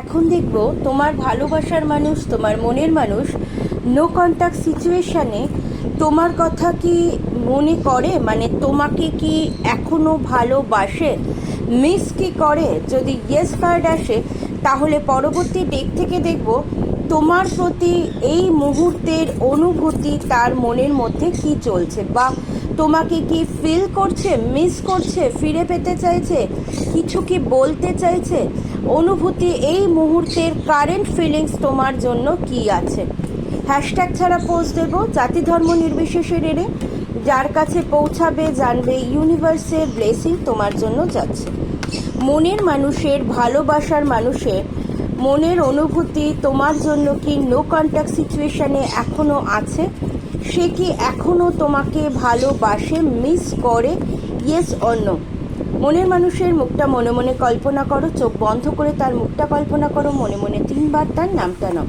এখন দেখব তোমার ভালোবাসার মানুষ, তোমার মনের মানুষ নো কন্ট্যাক্ট সিচুয়েশানে তোমার কথা কি মনে করে, মানে তোমাকে কি এখনও ভালোবাসে, মিস কি করে? যদি ইয়েস কার্ড আসে তাহলে পরবর্তী ডেক থেকে দেখব তোমার প্রতি এই মুহূর্তের অনুভূতি তার মনের মধ্যে কি চলছে, বা তোমাকে কি ফিল করছে, মিস করছে, ফিরে পেতে চাইছে, কিছু কি বলতে চাইছে, অনুভূতি এই মুহূর্তের কারেন্ট ফিলিংস তোমার জন্য কি আছে। হ্যাশট্যাগ ছাড়া পোস্ট দেবো, জাতি ধর্ম নির্বিশেষে রেড়ে যার কাছে পৌঁছাবে জানবে ইউনিভার্সের ব্লেসিং তোমার জন্য যাচ্ছে। মনের মানুষের, ভালোবাসার মানুষের মনের অনুভূতি তোমার জন্য কি নো কন্ট্যাক্ট সিচুয়েশানে এখনও আছে? সে কি এখনও তোমাকে ভালোবাসে, মিস করে? Yes or no? মনের মানুষের মুখটা মনে মনে কল্পনা করো, চোখ বন্ধ করে তার মুখটা কল্পনা করো, মনে মনে 3 বার তার নামটা নাও।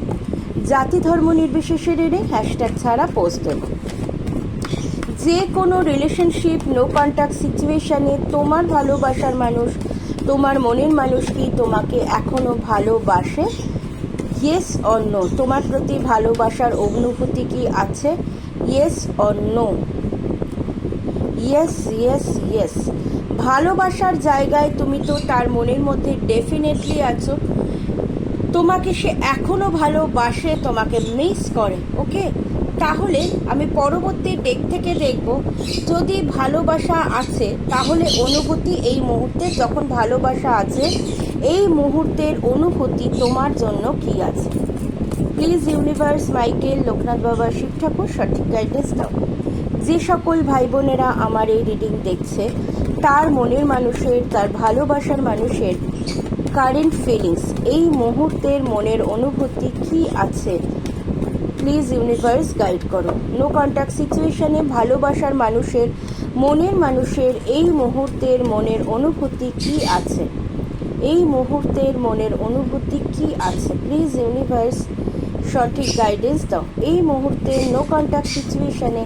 জাতি ধর্ম নির্বিশেষে রেড়ে হ্যাশট্যাগ ছাড়া পোস্ট দেব। যে কোনো রিলেশনশিপ নো কন্ট্যাক্ট সিচুয়েশানে তোমার ভালোবাসার মানুষ, তোমার মনের মানুষ কি তোমাকে এখনও ভালোবাসে? Yes or no? তোমার প্রতি ভালোবাসার অনুভূতি কি আছে? Yes or no? Yes yes yes. ভালোবাসার জায়গায় তুমি তো তার মনের মধ্যে ডেফিনেটলি আছো। তোমাকে সে এখনও ভালোবাসে, তোমাকে মিস করে। ওকে, তাহলে আমি পরবর্তী ডেক থেকে দেখব যদি ভালোবাসা আছে তাহলে অনুভূতি এই মুহূর্তে, যখন ভালোবাসা আছে এই মুহূর্তের অনুভূতি তোমার জন্য কি আছে। প্লিজ ইউনিভার্স, মাইকেল, লোকনাথ বাবা, শিব ঠাকুর সঠিক গাইডেন্স দাও। যে সকল ভাই বোনেরা আমার এই রিডিং দেখছে তার মনের মানুষের, তার ভালোবাসার মানুষের কারেন্ট ফিলিংস, এই মুহূর্তের মনের অনুভূতি কি আছে, প্লিজ ইউনিভার্স গাইড করো। নো কন্ট্যাক্ট সিচুয়েশানে ভালোবাসার মানুষের, মনের মানুষের এই মুহূর্তের মনের অনুভূতি কি আছে, এই মুহূর্তের মনের অনুভূতি কি আছে, প্লিজ ইউনিভার্স সঠিক গাইডেন্স দাও। এই মুহূর্তে নো কন্ট্যাক্ট সিচুয়েশানে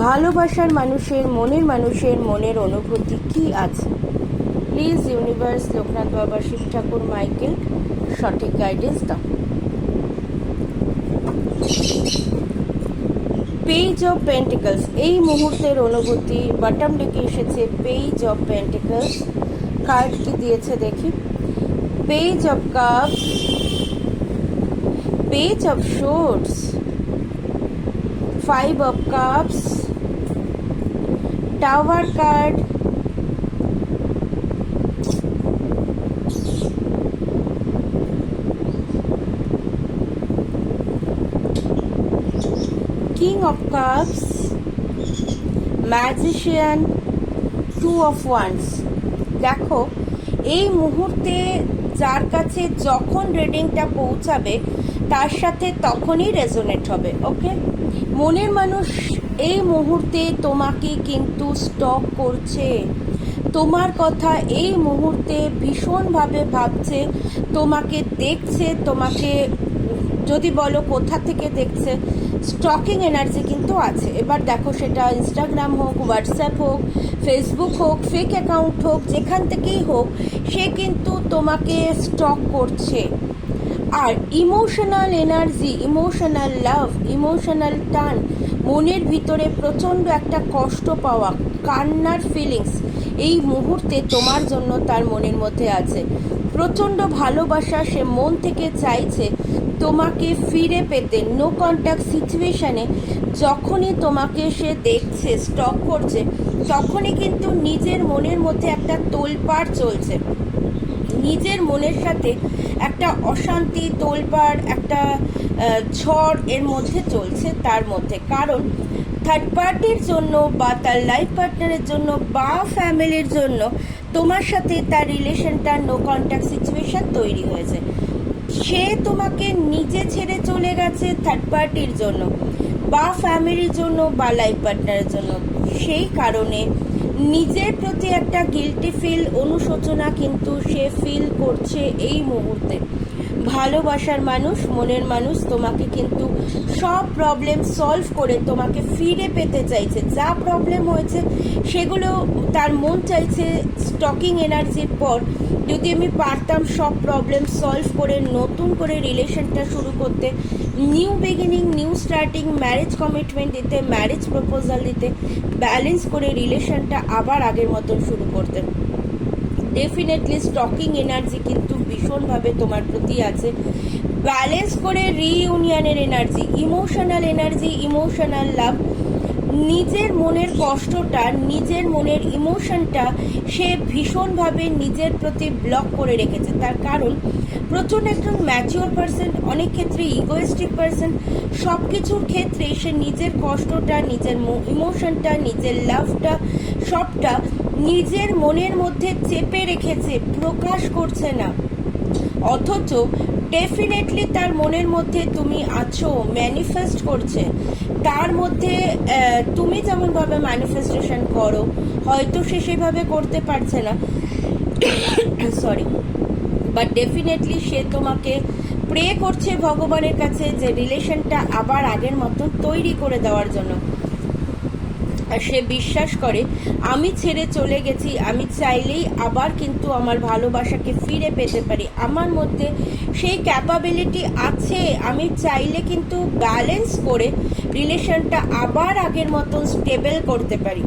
ভালোবাসার মানুষের, মনের মানুষের মনের অনুভূতি কি আছে, প্লিজ ইউনিভার্স, লোকনাথ বাবা, শিব ঠাকুর, মাইকেল সঠিক গাইডেন্স দাও। পেজ অফ পেন্টিকলস, এই মুহূর্তের অনুভূতি বটম ডেকে এসেছে পেজ অফ পেন্টিকলস। কার্ড কি দিয়েছে দেখি। Page of cups, page of shorts, 5 of cups, tower card, king of cups, magician, 2 of wands. দেখো, এই মুহূর্তে যার কাছে যখন রিডিংটা পৌঁছাবে তার সাথে তখনই রেজোনেট হবে। ওকে, মনের মানুষ এই মুহূর্তে তোমাকে কিন্তু স্টক করছে, তোমার কথা এই মুহূর্তে ভীষণভাবে ভাবছে, তোমাকে দেখছে, তোমাকে যদি বলো কোথা থেকে দেখছে, স্টকিং এনার্জি কিন্তু আছে। এবার দেখো, সেটা ইনস্টাগ্রাম হোক, হোয়াটসঅ্যাপ হোক, ফেসবুক হোক, ফেক অ্যাকাউন্ট হোক, যেখান থেকেই হোক, সে কিন্তু তোমাকে স্টক করছে। আর ইমোশনাল এনার্জি, ইমোশনাল লাভ, ইমোশনাল টান, মনের ভিতরে প্রচণ্ড একটা কষ্ট পাওয়া, কান্নার ফিলিংস এই মুহূর্তে তোমার জন্য তার মনের মধ্যে আছে। প্রচণ্ড ভালোবাসা, সে মন থেকে চাইছে তোমাকে ফিরে পেতে। নো কন্ট্যাক্ট সিচুয়েশানে যখনই তোমাকে সে দেখছে, স্টক করছে, তখনই কিন্তু নিজের মনের মধ্যে একটা তোলপাড় চলছে, নিজের মনের সাথে একটা অশান্তি, তোলপাড়, একটা ঝড় এর মধ্যে চলছে তার মধ্যে। কারণ থার্ড পার্টির জন্য বা তার লাইফ পার্টনারের জন্য বা ফ্যামিলির জন্য তোমার সাথে তার রিলেশনটা নো কন্ট্যাক্ট সিচুয়েশান তৈরি হয়েছে। সে তোমাকে নিজে ছেড়ে চলে গেছে থার্ড পার্টির জন্য বা ফ্যামিলির জন্য বা লাইফ পার্টনারের জন্য। সেই কারণে নিজের প্রতি একটা গিল্টি ফিল, অনুশোচনা কিন্তু সে ফিল করছে এই মুহূর্তে। ভালোবাসার মানুষ, মনের মানুষ তোমাকে কিন্তু সব প্রবলেম সলভ করে তোমাকে ফিরে পেতে চাইছে। যা প্রবলেম হয়েছে সেগুলো তার মন চাইছে স্টকিং এনার্জির পর যদি আমি পারতাম সব প্রবলেম সলভ করে নতুন করে রিলেশনটা শুরু করতে, new beginning, new starting, marriage commitment দিতে, ম্যারেজ প্রপোজাল দিতে, ব্যালেন্স করে রিলেশনটা আবার আগের মতন শুরু করতে। ডেফিনেটলি স্টকিং এনার্জি কিন্তু ভীষণভাবে তোমার প্রতি আছে। ব্যালেন্স করে রিইউনিয়নের এনার্জি, ইমোশনাল এনার্জি, ইমোশনাল লাভ। নিজের মনের কষ্টটা, নিজের মনের ইমোশনটা সে ভীষণভাবে নিজের প্রতি ব্লক করে রেখেছে। তার কারণ প্রচণ্ড একজন ম্যাচিওর পার্সন, অনেক ক্ষেত্রে ইগোয়েস্টিক পার্সন। সব কিছুর ক্ষেত্রে সে নিজের কষ্টটা, নিজের ইমোশনটা, নিজের লাভটা সবটা নিজের মনের মধ্যে চেপে রেখেছে, প্রকাশ করছে না। অথচ ডেফিনেটলি তার মনের মধ্যে তুমি আছো, ম্যানিফেস্ট করছে। তার মধ্যে তুমি যেমনভাবে ম্যানিফেস্টেশন করো, হয়তো সে সেভাবে করতে পারছে না, সরি, বাট ডেফিনেটলি সে তোমাকে প্রে করছে ভগবানের কাছে যে রিলেশনটা আবার আগের মতন তৈরি করে দেওয়ার জন্য। আর সে বিশ্বাস করে আমি ছেড়ে চলে গেছি, আমি চাইলেই আবার কিন্তু আমার ভালোবাসাকে ফিরে পেতে পারি। আমার মধ্যে সেই ক্যাপাবিলিটি আছে, আমি চাইলে কিন্তু ব্যালেন্স করে রিলেশনটা আবার আগের মতন স্টেবল করতে পারি।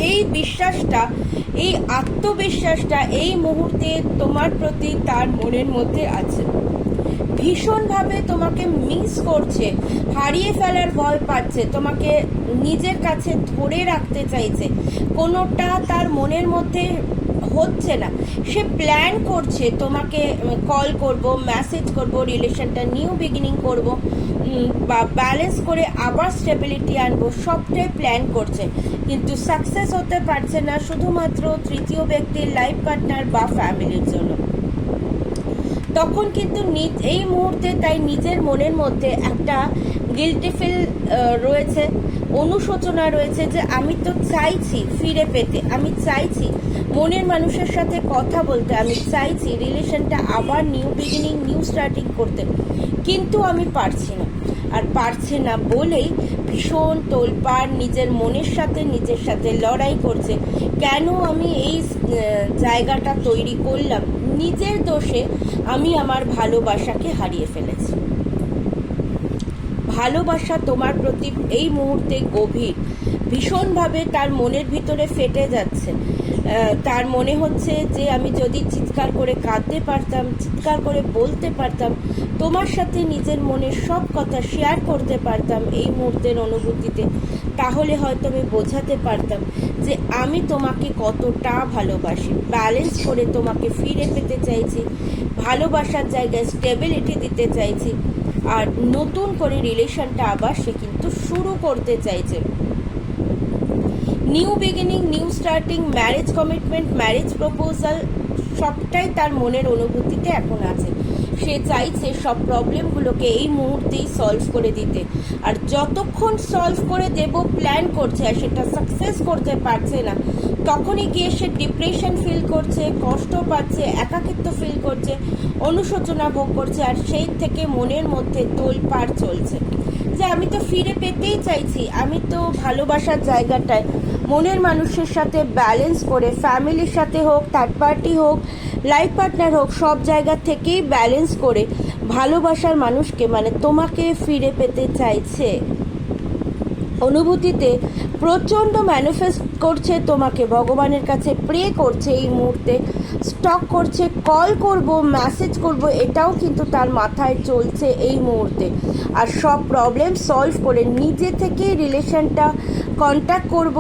এই বিশ্বাসটা, এই আত্মবিশ্বাসটা এই মুহূর্তে তোমার প্রতি তার মনের মধ্যে আছে। ভীষণভাবে তোমাকে মিস করছে, হারিয়ে ফেলার ভয় পাচ্ছে, তোমাকে নিজের কাছে ধরে রাখতে চাইছে। কোনোটা তার মনের মধ্যে হচ্ছে না। সে প্ল্যান করছে তোমাকে কল করব, মেসেজ করব, রিলেশনটা নিউ বিগিনিং করব, বা ব্যালেন্স করে আবার স্টেবিলিটি আনবো, সবটাই প্ল্যান করছে, কিন্তু সাকসেস হতে পারছে না শুধুমাত্র তৃতীয় ব্যক্তির, লাইফ পার্টনার বা ফ্যামিলির জন্য। তখন কিন্তু এই মুহূর্তে তাই নিজের মনের মধ্যে একটা গিল্টি ফিল রয়েছে, অনুশোচনা রয়েছে যে আমি তো চাইছি ফিরে পেতে, আমি চাইছি মনের মানুষের সাথে কথা বলতে, আমি চাইছি রিলেশনটা আবার নিউ বিগিনিং, নিউ স্টার্টিং করতে, কিন্তু আমি পারছি না। আর পারছে না বলেই ভীষণ তোলপাড়, নিজের মনের সাথে নিজের সাথে লড়াই করছে। কেন আমি এই জায়গাটা তৈরি করলাম? নিজের দোষে আমি আমার ভালোবাসাকে হারিয়ে ফেলেছি। ভালোবাসা তোমার প্রতি এই মুহূর্তে গভীর, ভীষণভাবে তার মনের ভিতরে ফেটে যাচ্ছে। তার মনে হচ্ছে যে আমি যদি চিৎকার করে কাঁদতে পারতাম, চিৎকার করে বলতে পারতাম, তোমার সাথে নিজের মনের সব কথা শেয়ার করতে পারতাম এই মুহূর্তের অনুভূতিতে, তাহলে হয়তো আমি বোঝাতে পারতাম যে আমি তোমাকে কতটা ভালোবাসি। ব্যালেন্স করে তোমাকে ফিরে পেতে চাইছি, ভালোবাসার জায়গায় স্টেবিলিটি দিতে চাইছি, আর নতুন করে রিলেশনটা আবার সে কিন্তু শুরু করতে চাইছে। New beginning, new starting, marriage commitment, marriage proposal সবটাই তার মনের অনুভূতিতে এখন আছে। সে চাইছে সব প্রবলেমগুলোকে এই মুহূর্তেই সলভ করে দিতে, আর যতক্ষণ সলভ করে দেব প্ল্যান করছে আর সেটা সাকসেস করতে পারছে না, তখনই গিয়ে সে ডিপ্রেশন ফিল করছে, কষ্ট পাচ্ছে, একাকিত্ব ফিল করছে, অনুশোচনা ভোগ করছে, আর সেই থেকে মনের মধ্যে তোলপাড় চলছে যে আমি তো ফিরে পেতেই চাইছি, আমি তো ভালোবাসার জায়গাটায় মনের মানুষের সাথে ব্যালেন্স করে, ফ্যামিলির সাথে হোক, থার্ড পার্টি হোক, লাইফ পার্টনার হোক, সব জায়গা থেকেই ব্যালেন্স করে ভালোবাসার মানুষকে, মানে তোমাকে ফিরে পেতে চাইছে। অনুভূতিতে প্রচণ্ড ম্যানিফেস্ট করছে তোমাকে, ভগবানের কাছে প্রে করছে এই মুহূর্তে, স্টক করছে, কল করব, মেসেজ করব, এটাও কিন্তু তার মাথায় চলছে এই মুহূর্তে। আর সব প্রবলেম সলভ করে নিজে থেকে রিলেশনটা কন্ট্যাক্ট করব,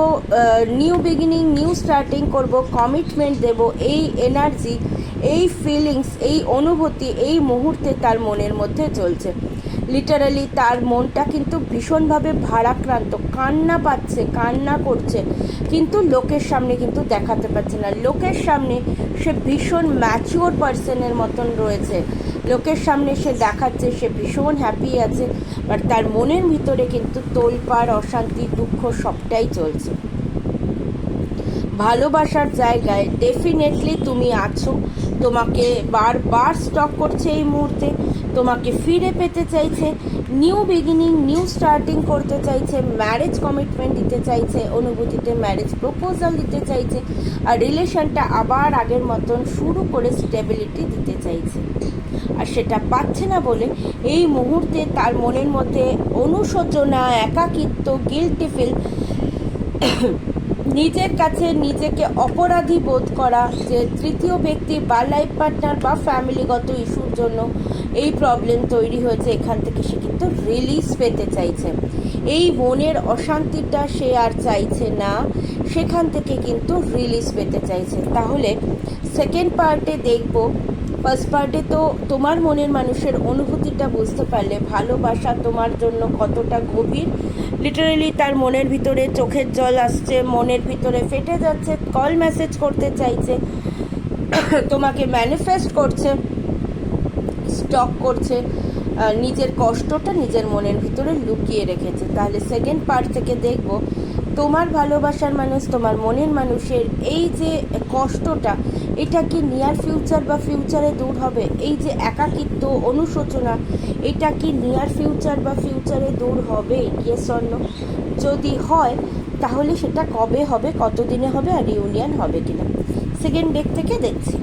নিউ বিগিনিং, নিউ স্টার্টিং করব, কমিটমেন্ট দেব, এই এনার্জি, এই ফিলিংস, এই অনুভূতি এই মুহূর্তে তার মনের মধ্যে চলছে। লিটারালি তার মনটা কিন্তু ভীষণভাবে ভারাক্রান্ত, কান্না পাচ্ছে, কান্না করছে, কিন্তু লোকের সামনে কিন্তু দেখাতে পারছে না। লোকের সামনে সে ভীষণ ম্যাচিওর পার্সনের মতন রয়েছে, লোকের সামনে সে দেখাচ্ছে সে ভীষণ হ্যাপি আছে, বাট তার মনের ভিতরে কিন্তু তোলপাড়, অশান্তি, দুঃখ সবটাই চলছে। ভালোবাসার জায়গায় ডেফিনেটলি তুমি আছো। তোমাকে বারবার স্টক করছে এই মুহূর্তে, তোমাকে ফিরে পেতে চাইছে, নিউ বিগিনিং, নিউ স্টার্টিং করতে চাইছে, ম্যারেজ কমিটমেন্ট দিতে চাইছে, অনুভূতিতে ম্যারেজ প্রপোজাল দিতে চাইছে, আর রিলেশনটা আবার আগের মতন শুরু করে স্টেবিলিটি দিতে চাইছে। আর সেটা পাচ্ছে না বলে এই মুহূর্তে তার মনের মধ্যে অনুশোচনা, একাকিত্ব, গিল্টি ফিল, নিজের কাছে নিজেকে অপরাধী বোধ করা, যে তৃতীয় ব্যক্তি বা লাইফ পার্টনার বা ফ্যামিলিগত ইস্যুর জন্য এই প্রবলেম তৈরি হয়েছে, এখান থেকে সে কিন্তু রিলিজ পেতে চাইছে। এই মনের অশান্তিটা সে আর চাইছে না, সেখান থেকে কিন্তু রিলিজ পেতে চাইছে। তাহলে সেকেন্ড পার্টে দেখব, ফার্স্ট পার্টে তো তোমার মনের মানুষের অনুভূতিটা বুঝতে পারলে, ভালোবাসা তোমার জন্য কতটা গভীর। লিটারেলি তার মনের ভিতরে চোখের জল আসছে, মনের ভিতরে ফেটে যাচ্ছে, কল মেসেজ করতে চাইছে, তোমাকে ম্যানিফেস্ট করছে, স্টক করছে, নিজের কষ্টটা নিজের মনের ভিতরে লুকিয়ে রেখেছে। তাহলে সেকেন্ড পার্ট থেকে দেখব তোমার ভালোবাসার মানুষ, তোমার মনের মানুষের এই যে কষ্টটা, এটা কি নিয়ার ফিউচার বা ফিউচারে দূর হবে? এই যে একাকিত্ব, অনুশোচনা, এটা কি নিয়ার ফিউচার বা ফিউচারে দূর হবে? Yes or no? যদি হয় তাহলে সেটা কবে হবে, কতদিনে হবে, আর রিউনিয়ন হবে কিনা? সেকেন্ড ডেক থেকে দেখছি।